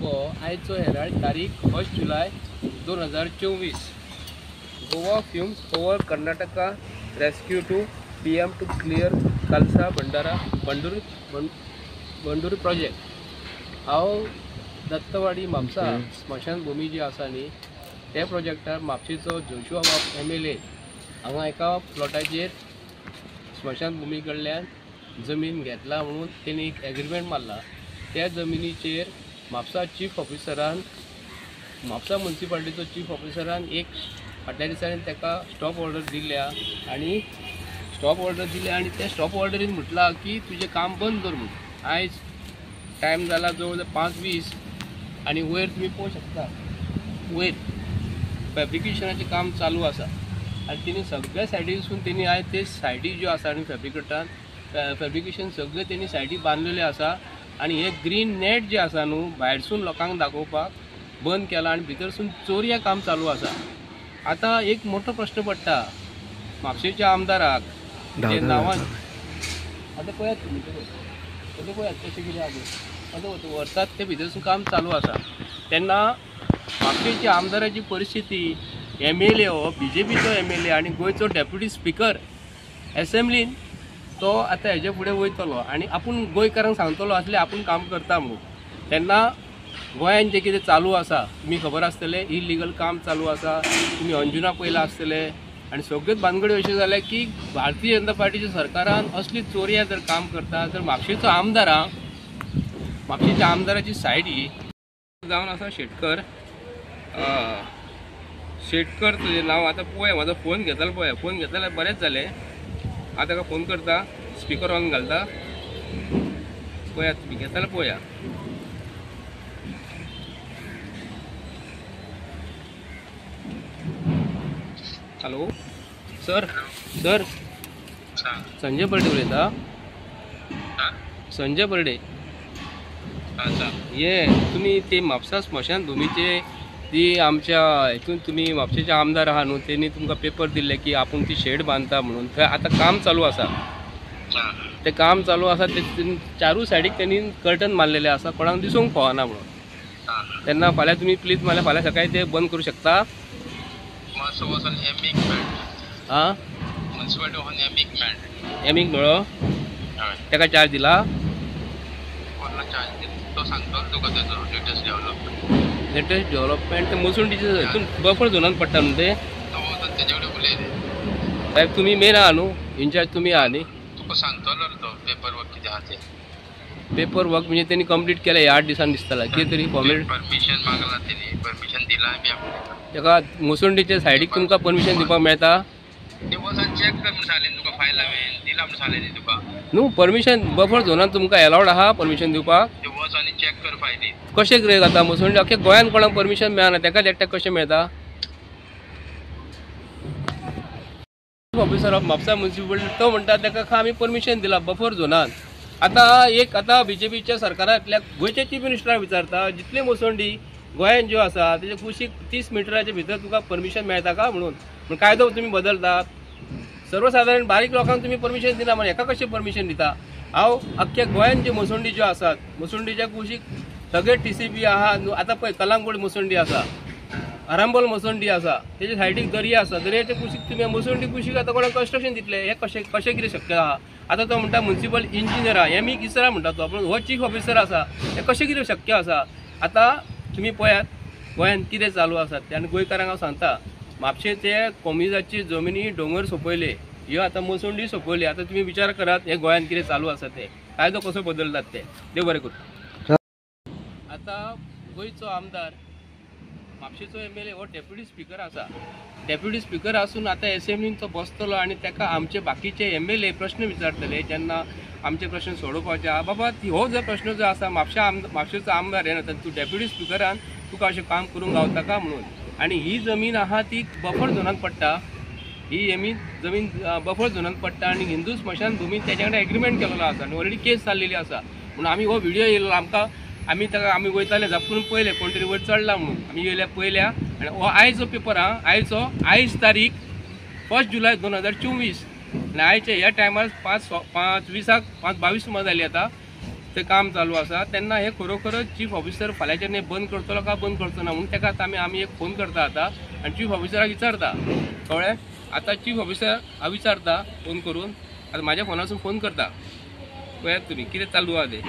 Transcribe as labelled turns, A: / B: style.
A: हो आयचो हेराल्ड तारीख 1 जुलय 2024. Goa fumes over Karnataka request to PM to clear Kalasa Bandara Bandur project. हांव दत्तवाडी म्हापसा स्मशान भूमी जी आसा न्ही त्या प्रोजेक्टार म्हापशेचो जोशुआ MLA हांगा एका प्लॉटाचेर स्मशान भूमी कडल्यान जमीन घेतला म्हणून तेणी एक एग्रीमेंट मारला. त्या जमिनीचेर म्हापसा चीफ ऑफिसरान म्हापसा म्युनिसिपालिटीचो चीफ ऑफिसरान एक फाटल्या दिसांनी ताका स्टॉप ऑर्डर दिल्या आणि त्या स्टॉप ऑर्डरीन म्हटलां की तुजें काम बंद कर म्हणून. आयज टायम जाला जवळ जवळ 5:20 आणि वयर तुम्ही पळोवं शकता वयर फॅब्रिकेशनाचें काम चालू आसा आणि तेणी सगळ्या सायडीसून तेणी आयज ते सायडी ज्यो आसा आनी फॅब्रिकेशन सगळे तेणी सायडी बांदलेले आसा आणि हे ग्रीन नेट जे आसा न्हू भायरसून लोकांक दाखोवपाक बंद केला आणि भितरसून चोरया काम चालू आसा. आता एक मोठो प्रश्न पडटा म्हापशेच्या आमदाराक जे नांवान आतां पळयात तुमी पळयात कशें कितें आसा आतां वर्सात ते भितरसून काम चालू आसा तेन्ना म्हापशेच्या आमदाराची परिस्थिती MLA हो BJPचो MLA आणि गोंयचो डेप्युटी स्पीकर असेंब्लीन तो आतां हेजे फुडें वयतलो आणि आपूण गोंयकारांक सांगतलो आसले आपूण काम करता म्हणून. तेन्ना गोंयान जे कितें चालू आसा तुमी खबर आसतलें इलिगल काम चालू आसा तुमी अंजुना पयला आसतले आणि सगळ्योच भानगड्यो अश्यो जाल्या की भारतीय जनता पार्टीच्या सरकारान असली चोरयां जर काम करता तर म्हापशेच्या आमदाराची सायड ही जावन आसा शेटकर तुजें नांव. आतां पळया म्हाजो फोन घेतलो पळया फोन घेतल्यार बरेंच जालें. हांव ताका फोन करता स्पीकर ऑन घालता पळया तुमी घेतलो पळया. हॅलो सर संजय बर्डे उलयता. संजय बर्डे ये तुम्ही ते म्हापसा स्मशान भूमीचे ती आमच्या हितून तुम्ही म्हापशेचे आमदार आहा न्हू तेणी तुमकां पेपर दिल्ले की आपूण ती शेड बांदता म्हणून. थंय आतां काम चालू आसा ते काम चालू आसा ते चारूय सायडीक तेणी कर्टन मारलेले आसा कोणाक दिसूंक पावना म्हणून. तेन्ना फाल्यां तुमी प्लीज मला फाल्यां सकाळीं ते बंद करूं शकता. हां एमीक मेळ्ळो ताका चार्ज दिला लेटेस्ट डेव्हलपमेंट ते मुसुंडीचे हितून बफर झोनान पडटा न्हू ते साहेब तुमी मेन आहा न्हू इनचार्ज तुमी आहा न्ही.
B: तुका सांगतलो तो पेपर वर्क कितें आहा ते
A: पेपर वर्क म्हणजे त्यांनी कंप्लीट केले 8 दिसांनी दिसताला कितें तरी
B: परमिशन मागला तेणी परमिशन दिला बी आपल्याला.
A: ताका मुसुंडीच्या सायडीक तुमकां परमिशन दिवपाक मेळटा
B: ते वचून चेक कर म्हणून सांगलें तुका फायल हांवें दिला म्हणून सांगलें न्ही तुका.
A: न्हू परमिशन बफर झोनान तुमकां एलावड आहा परमिशन दिवपाक.
B: ते वच आनी चेक कर फायली.
A: कशें कितें जाता मुसुंडी अख्ख्या गोंयान कोणाक परमिशन मेळना ताका एकट्याक कशें मेळटा. ऑफिसर ऑफ म्हापसा म्युनिसिपालिटी तो म्हणटा ताका आमी परमिशन दिला बफर झोनान. आता BJPच्या सरकारांतल्या गोंयच्या चीफ मिनिस्टराक विचारता जितले मुसोंडी गोंयान ज्यो आसा तेजे कुशीक 30 मिटराच्या भितर तुका परमिशन मेळटा का म्हणून कायदो तुम्ही बदलतात. सर्वसाधारण बारीक लोकांक तुम्ही परमिशन दिना म्हणून एका कशें परमिशन दिता. हांव अख्ख्या गोंयान जे मुसोंडी ज्यो आसात मुसोंडीच्या कुशीक सगळे TCP आहा. आतां पळय कलांगूट मुसोंडी आसा आरांबोल मुसोंडी आसा तेजे सायडीक दर्या आसा दर्याच्या कुशीक तुम्ही मुसोंडी कुशीक आतां कोणाक कन्स्ट्रक्शन दितले हे कशें कितें शक्य आहा. आतां तो म्हणटा म्युनिसिपल इंजिनियर आहा ME इसरा म्हणटा तो पूण हो चीफ ऑफिसर आसा हे कशें कितें शक्य आसा. आतां तुमी पळयात गोंयान कितें चालू आसा ते आनी गोंयकारांक हांव सांगता म्हापशे ते कोमिजाची जमिनी दोंगर सोंपयले ह्यो आतां मुसोंडी सोंपयली. आतां तुमी विचार करात हे गोंयान कितें चालू आसा ते कायदो कसो बदलतात ते. देव बरें करूं. आतां गोंयचो आमदार म्हापशेचो MLA हो डेप्युटी स्पीकर आसा. डेप्युटी स्पीकर आसून आतां असेंब्लीन तो बसतलो आणि ताका आमचे बाकीचे MLA प्रश्न विचारतले जेन्ना आमचे प्रश्न सोडोवपाचे आहा. बाबा हो जर प्रश्न जो आसा म्हापशेचो आमदार हे नाता तूं डेप्युटी स्पीकरान तुका अशें काम करूंक गावता का म्हणून. आणि ही जमीन आहा ती बफर झोनान पडटा ही जमीन बफर झोनान पडटा आणि हिंदू स्मशान भूमीन तेच्या कडेन एग्रीमेंट केलेलो आसा आणि ऑलरेडी केस चाललेली आसा म्हणून आमी हो व्हिडिओ येयलो आमकां आमी वयताले झापून पळयले कोण तरी वयर चडला म्हणून आमी येयल्या पळयल्या आनी हो आयचो पेपर आहा आयज तारीख 1 जुलय 2024 आनी आयचे ह्या टायमार 5:20 5:22 सुमार जाली आतां ते काम चालू आसा तेन्ना हे खरोखरच चीफ ऑफिसर फाल्यांच्यान हे बंद करतलो का बंद करचो ना म्हणून ताका आमी एक फोन करता आतां आनी चीफ ऑफिसराक विचारता कळ्ळें. आतां चीफ ऑफिसर हांव विचारता फोन करून, आतां म्हाज्या फोनासून फोन करता, पळयात तुमी कितें चालू आहा तें.